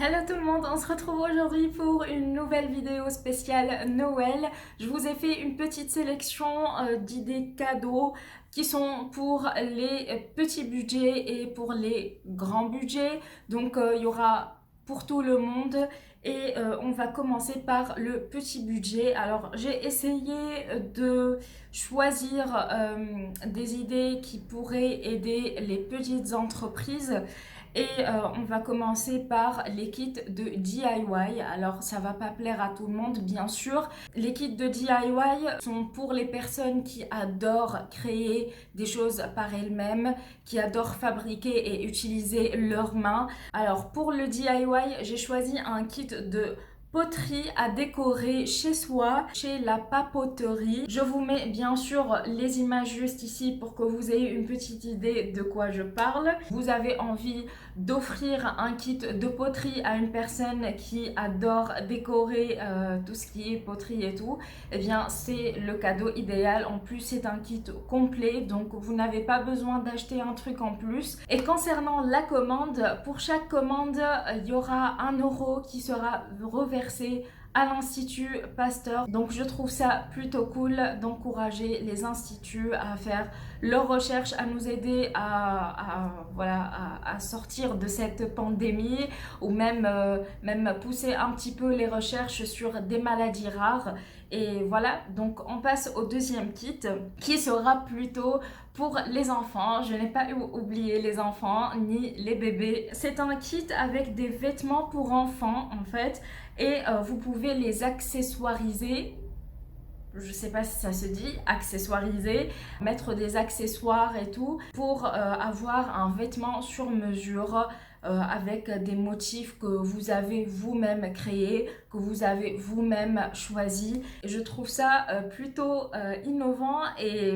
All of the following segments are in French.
Hello tout le monde, on se retrouve aujourd'hui pour une nouvelle vidéo spéciale Noël. Je vous ai fait une petite sélection d'idées cadeaux qui sont pour les petits budgets et pour les grands budgets. Donc il y aura pour tout le monde et on va commencer par le petit budget. Alors j'ai essayé de choisir des idées qui pourraient aider les petites entreprises. Et on va commencer par les kits de DIY. Alors ça va pas plaire à tout le monde bien sûr. Les kits de DIY sont pour les personnes qui adorent créer des choses par elles-mêmes, qui adorent fabriquer et utiliser leurs mains. Alors pour le DIY, j'ai choisi un kit de poterie à décorer chez soi, chez la papeterie. Je vous mets bien sûr les images juste ici pour que vous ayez une petite idée de quoi je parle. Vous avez envie d'offrir un kit de poterie à une personne qui adore décorer tout ce qui est poterie et tout, eh bien c'est le cadeau idéal. En plus c'est un kit complet, donc vous n'avez pas besoin d'acheter un truc en plus. Et concernant la commande, pour chaque commande il y aura 1 € qui sera reversé à l'Institut Pasteur. Donc je trouve ça plutôt cool d'encourager les instituts à faire leurs recherches, à nous aider à sortir de cette pandémie, ou même pousser un petit peu les recherches sur des maladies rares. Et voilà, donc on passe au deuxième kit qui sera plutôt pour les enfants. Je n'ai pas oublié les enfants ni les bébés. C'est un kit avec des vêtements pour enfants en fait, et vous pouvez les accessoiriser. Je sais pas si ça se dit, accessoiriser, mettre des accessoires et tout pour avoir un vêtement sur mesure avec des motifs que vous avez vous-même créés, que vous avez vous-même choisi. Et je trouve ça plutôt innovant et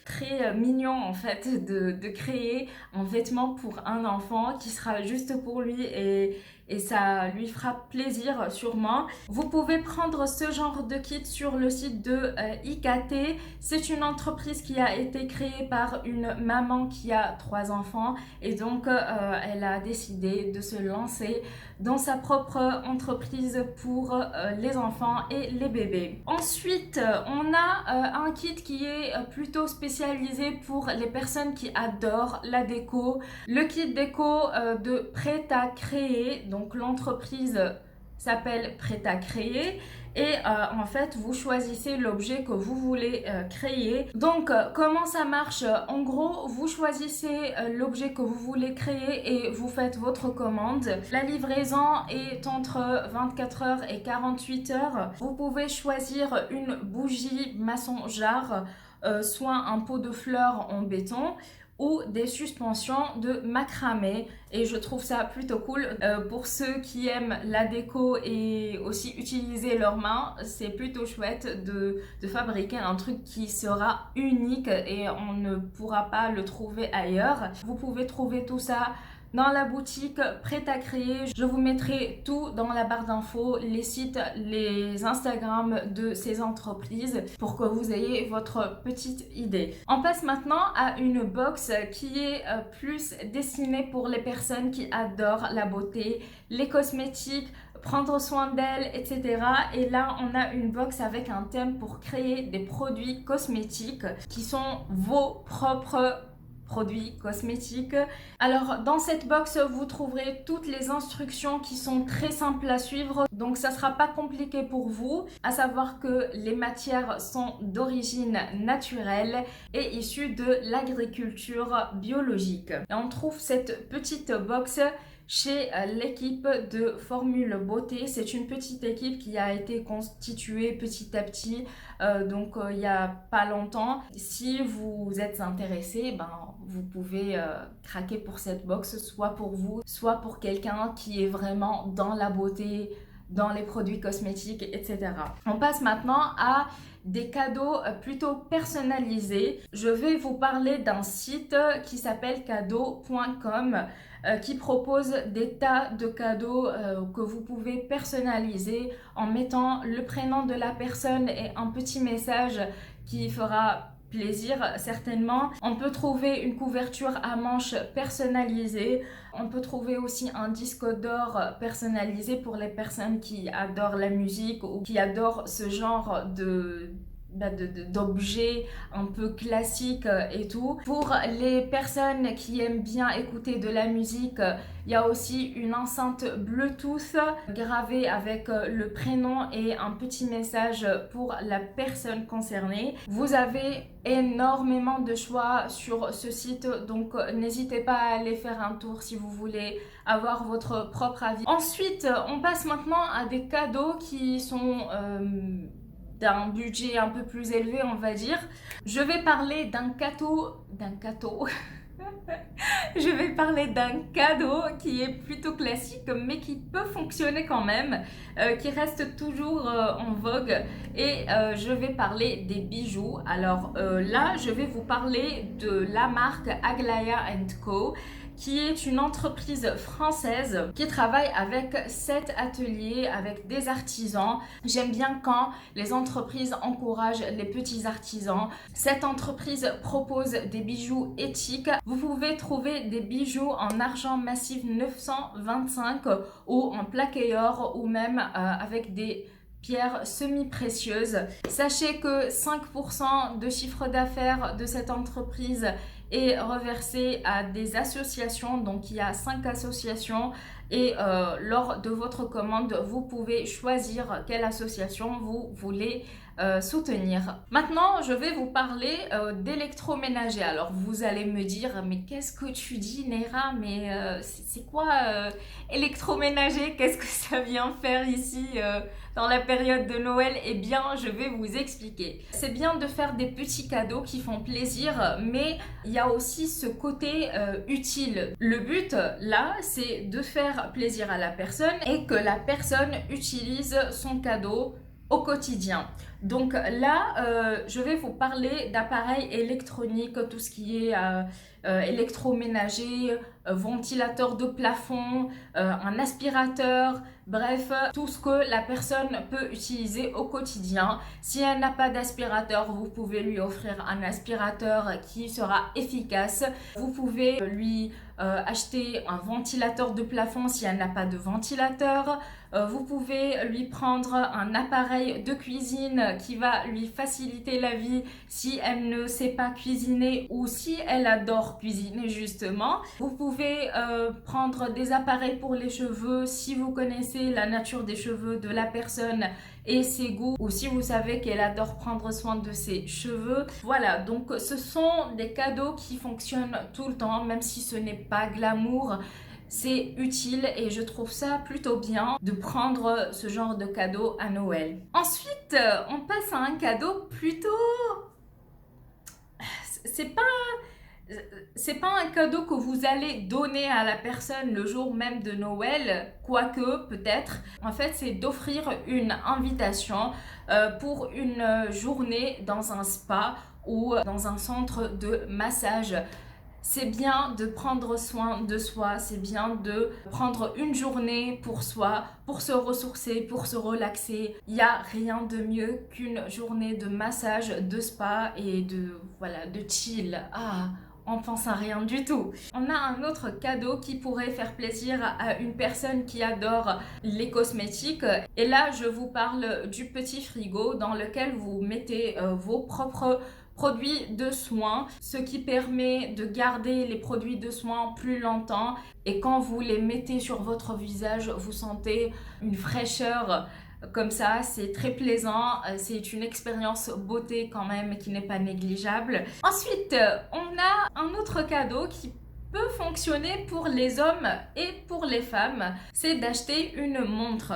très mignon en fait de créer un vêtement pour un enfant qui sera juste pour lui, et ça lui fera plaisir sûrement. Vous pouvez prendre ce genre de kit sur le site de IKT. C'est une entreprise qui a été créée par une maman qui a 3 enfants, et donc elle a décidé de se lancer dans sa propre entreprise pour les enfants et les bébés. Ensuite, on a un kit qui est plutôt spécialisé pour les personnes qui adorent la déco. Le kit déco de Prêt à créer, donc l'entreprise s'appelle Prêt à créer, et en fait vous choisissez l'objet que vous voulez créer. Donc comment ça marche? En gros, vous choisissez l'objet que vous voulez créer et vous faites votre commande. La livraison est entre 24 heures et 48 heures. Vous pouvez choisir une bougie maçon jarre, soit un pot de fleurs en béton, ou des suspensions de macramé, et je trouve ça plutôt cool. Pour ceux qui aiment la déco et aussi utiliser leurs mains, c'est plutôt chouette de fabriquer un truc qui sera unique et on ne pourra pas le trouver ailleurs. Vous pouvez trouver tout ça dans la boutique Prêt à créer. Je vous mettrai tout dans la barre d'infos, les sites, les Instagram de ces entreprises pour que vous ayez votre petite idée. On passe maintenant à une box qui est plus destinée pour les personnes qui adorent la beauté, les cosmétiques, prendre soin d'elles, etc. Et là, on a une box avec un thème pour créer des produits cosmétiques qui sont vos propres produits cosmétiques. Alors dans cette box vous trouverez toutes les instructions qui sont très simples à suivre, donc ça sera pas compliqué pour vous. À savoir que les matières sont d'origine naturelle et issues de l'agriculture biologique. Et on trouve cette petite box chez l'équipe de Formule Beauté. C'est une petite équipe qui a été constituée petit à petit, donc il n'y a pas longtemps. Si vous êtes intéressé, vous pouvez craquer pour cette box, soit pour vous, soit pour quelqu'un qui est vraiment dans la beauté, dans les produits cosmétiques, etc. On passe maintenant à des cadeaux plutôt personnalisés. Je vais vous parler d'un site qui s'appelle cadeaux.com qui propose des tas de cadeaux que vous pouvez personnaliser en mettant le prénom de la personne et un petit message qui fera plaisir certainement. On peut trouver une couverture à manches personnalisée. On peut trouver aussi un disque d'or personnalisé pour les personnes qui adorent la musique ou qui adorent ce genre d'objets un peu classiques et tout. Pour les personnes qui aiment bien écouter de la musique, il y a aussi une enceinte Bluetooth gravée avec le prénom et un petit message pour la personne concernée. Vous avez énormément de choix sur ce site, donc n'hésitez pas à aller faire un tour si vous voulez avoir votre propre avis. Ensuite, on passe maintenant à des cadeaux qui sont d'un budget un peu plus élevé, on va dire. Je vais parler je vais parler d'un cadeau qui est plutôt classique mais qui peut fonctionner quand même, qui reste toujours en vogue, et je vais parler des bijoux. Alors là, je vais vous parler de la marque Aglaia & Co, qui est une entreprise française qui travaille avec 7 ateliers, avec des artisans. J'aime bien quand les entreprises encouragent les petits artisans. Cette entreprise propose des bijoux éthiques. Vous pouvez trouver des bijoux en argent massif 925 ou en plaqué or, ou même avec des pierres semi-précieuses. Sachez que 5% de chiffre d'affaires de cette entreprise est reversé à des associations. Donc il y a 5 associations, et lors de votre commande, vous pouvez choisir quelle association vous voulez soutenir. Maintenant, je vais vous parler d'électroménager. Alors vous allez me dire, mais qu'est-ce que tu dis, Neira? Mais c'est quoi électroménager? Qu'est-ce que ça vient faire ici dans la période de Noël? Eh bien, je vais vous expliquer. C'est bien de faire des petits cadeaux qui font plaisir, mais il y a aussi ce côté utile. Le but là, c'est de faire plaisir à la personne et que la personne utilise son cadeau au quotidien. Donc là, je vais vous parler d'appareils électroniques, tout ce qui est électroménager, ventilateur de plafond, un aspirateur, bref, tout ce que la personne peut utiliser au quotidien. Si elle n'a pas d'aspirateur, vous pouvez lui offrir un aspirateur qui sera efficace. Vous pouvez lui acheter un ventilateur de plafond si elle n'a pas de ventilateur. Vous pouvez lui prendre un appareil de cuisine qui va lui faciliter la vie si elle ne sait pas cuisiner ou si elle adore cuisiner justement. Vous pouvez prendre des appareils pour les cheveux si vous connaissez la nature des cheveux de la personne et ses goûts, ou si vous savez qu'elle adore prendre soin de ses cheveux. Voilà, donc ce sont des cadeaux qui fonctionnent tout le temps, même si ce n'est pas glamour. C'est utile et je trouve ça plutôt bien de prendre ce genre de cadeau à Noël. Ensuite, on passe à un cadeau plutôt... C'est pas un cadeau que vous allez donner à la personne le jour même de Noël, quoique peut-être. En fait, c'est d'offrir une invitation pour une journée dans un spa ou dans un centre de massage. C'est bien de prendre soin de soi, c'est bien de prendre une journée pour soi, pour se ressourcer, pour se relaxer. Il n'y a rien de mieux qu'une journée de massage, de spa et de chill. Ah, on pense à rien du tout. On a un autre cadeau qui pourrait faire plaisir à une personne qui adore les cosmétiques. Et là, je vous parle du petit frigo dans lequel vous mettez vos propres produits de soins, ce qui permet de garder les produits de soins plus longtemps, et quand vous les mettez sur votre visage, vous sentez une fraîcheur comme ça, c'est très plaisant, c'est une expérience beauté quand même qui n'est pas négligeable. Ensuite, on a un autre cadeau qui peut fonctionner pour les hommes et pour les femmes, c'est d'acheter une montre.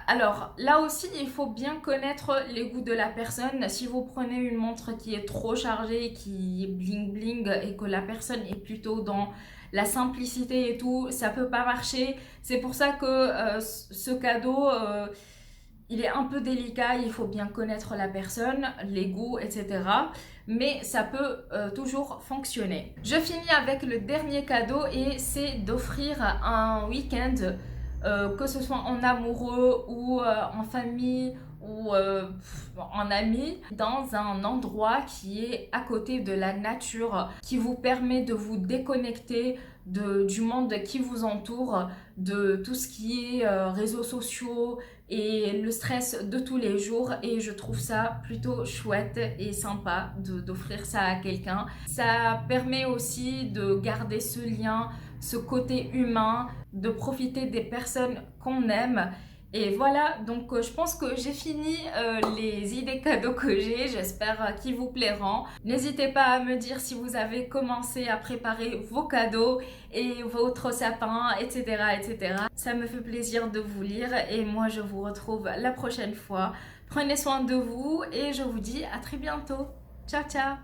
Alors là aussi, il faut bien connaître les goûts de la personne. Si vous prenez une montre qui est trop chargée, qui est bling bling, et que la personne est plutôt dans la simplicité et tout, ça peut pas marcher. C'est pour ça que ce cadeau, il est un peu délicat. Il faut bien connaître la personne, les goûts, etc. Mais ça peut toujours fonctionner. Je finis avec le dernier cadeau, et c'est d'offrir un week-end, que ce soit en amoureux ou en famille ou en ami dans un endroit qui est à côté de la nature, qui vous permet de vous déconnecter du monde qui vous entoure, de tout ce qui est réseaux sociaux et le stress de tous les jours. Et je trouve ça plutôt chouette et sympa d'offrir ça à quelqu'un. Ça permet aussi de garder ce lien, ce côté humain, de profiter des personnes qu'on aime. Et voilà, donc je pense que j'ai fini les idées cadeaux que j'ai, j'espère qu'ils vous plairont. N'hésitez pas à me dire si vous avez commencé à préparer vos cadeaux et votre sapin, etc., etc. Ça me fait plaisir de vous lire et moi je vous retrouve la prochaine fois. Prenez soin de vous et je vous dis à très bientôt. Ciao, ciao!